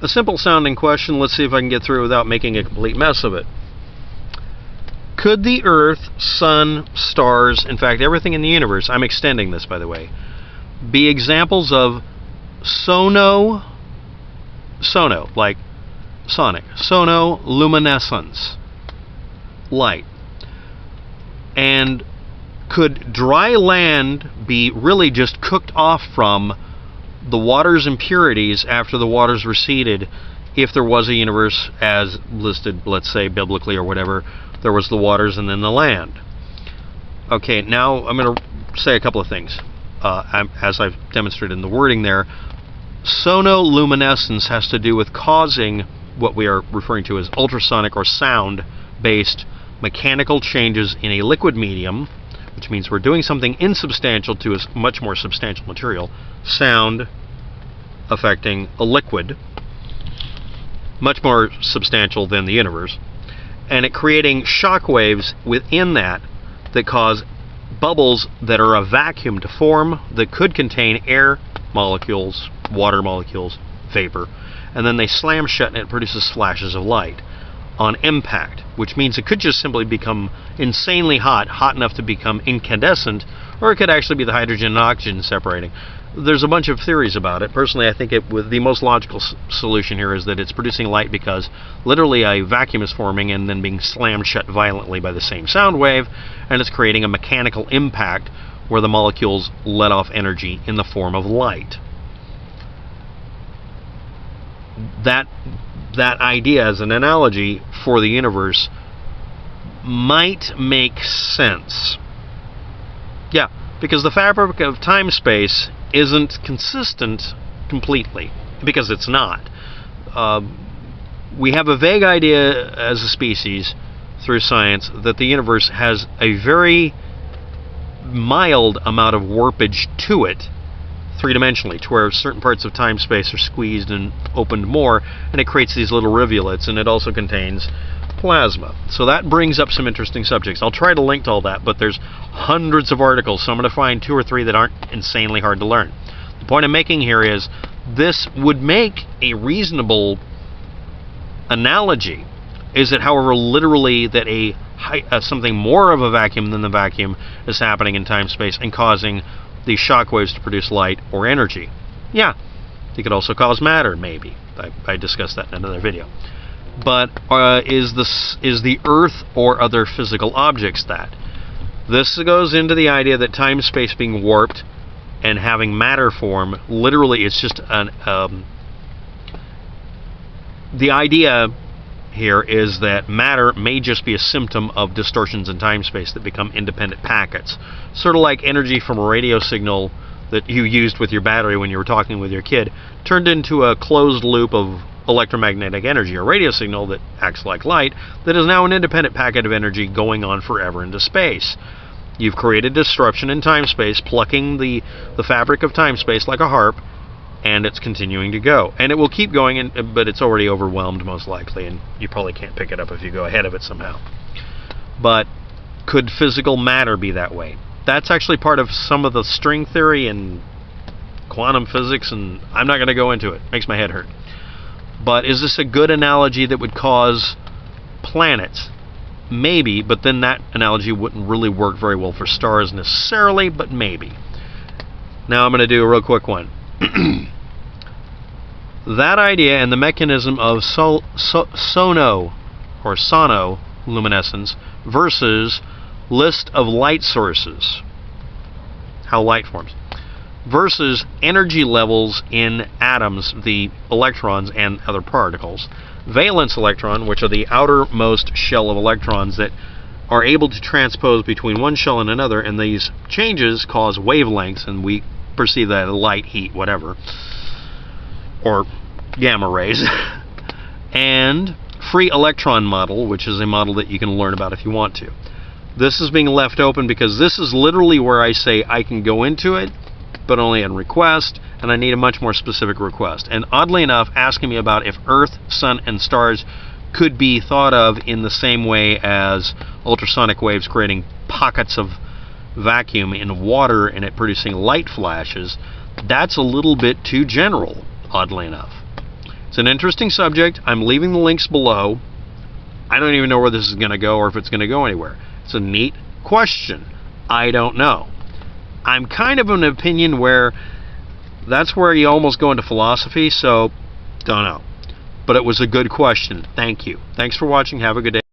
A simple sounding question. Let's see if I can get through it without making a complete mess of it. Could the Earth, Sun, stars, in fact everything in the universe, I'm extending this by the way, be examples of sono, like sonic, sonoluminescence, light? And could dry land be really just cooked off from the water's impurities after the waters receded, if there was a universe as listed, let's say biblically or whatever? There was the waters and then the land. Okay, now I'm going to say a couple of things. As I've demonstrated in the wording there, sonoluminescence has to do with causing what we are referring to as ultrasonic or sound-based mechanical changes in a liquid medium, which means we're doing something insubstantial to a much more substantial material, sound affecting a liquid, much more substantial than the universe, and it creating shock waves within that cause bubbles that are a vacuum to form that could contain air molecules, water molecules, vapor, and then they slam shut and it produces flashes of light on impact, which means it could just simply become insanely hot enough to become incandescent, or it could actually be the hydrogen and oxygen separating. There's a bunch of theories about it. Personally, I think the most logical solution here is that it's producing light because literally a vacuum is forming and then being slammed shut violently by the same sound wave, and it's creating a mechanical impact where the molecules let off energy in the form of light. That idea as an analogy for the universe might make sense. Yeah, because the fabric of time-space isn't consistent completely, because it's not. We have a vague idea as a species through science that the universe has a very mild amount of warpage to it, three-dimensionally, to where certain parts of time-space are squeezed and opened more, and it creates these little rivulets, and it also contains plasma. So that brings up some interesting subjects. I'll try to link to all that, but there's hundreds of articles, so I'm going to find 2 or 3 that aren't insanely hard to learn. The point I'm making here is this would make a reasonable analogy. Is it, however, literally that something more of a vacuum than the vacuum is happening in time-space and causing these shock waves to produce light or energy? Yeah. It could also cause matter, maybe. I discussed that in another video. But is the Earth or other physical objects that? This goes into the idea that time-space being warped and having matter form, literally it's just the idea here is that matter may just be a symptom of distortions in time-space that become independent packets. Sort of like energy from a radio signal that you used with your battery when you were talking with your kid, turned into a closed loop of electromagnetic energy, a radio signal that acts like light, that is now an independent packet of energy going on forever into space. You've created disruption in time-space, plucking the fabric of time-space like a harp, and it's continuing to go. And it will keep going, but it's already overwhelmed most likely, and you probably can't pick it up if you go ahead of it somehow. But could physical matter be that way? That's actually part of some of the string theory and quantum physics, and I'm not going to go into it. It makes my head hurt. But is this a good analogy that would cause planets? Maybe, but then that analogy wouldn't really work very well for stars necessarily, but maybe. Now I'm going to do a real quick one. That idea and the mechanism of sonoluminescence versus list of light sources, how light forms, versus energy levels in atoms, the electrons and other particles. Valence electron, which are the outermost shell of electrons that are able to transpose between one shell and another, and these changes cause wavelengths, and we perceive that as light, heat, whatever, or gamma rays. And free electron model, which is a model that you can learn about if you want to. This is being left open because this is literally where I say I can go into it, but only on request, and I need a much more specific request. And oddly enough, asking me about if Earth, Sun, and stars could be thought of in the same way as ultrasonic waves creating pockets of vacuum in water and it producing light flashes, that's a little bit too general, oddly enough. It's an interesting subject. I'm leaving the links below. I don't even know where this is going to go or if it's going to go anywhere. It's a neat question. I don't know. I'm kind of an opinion where that's where you almost go into philosophy, so don't know. But it was a good question. Thank you. Thanks for watching. Have a good day.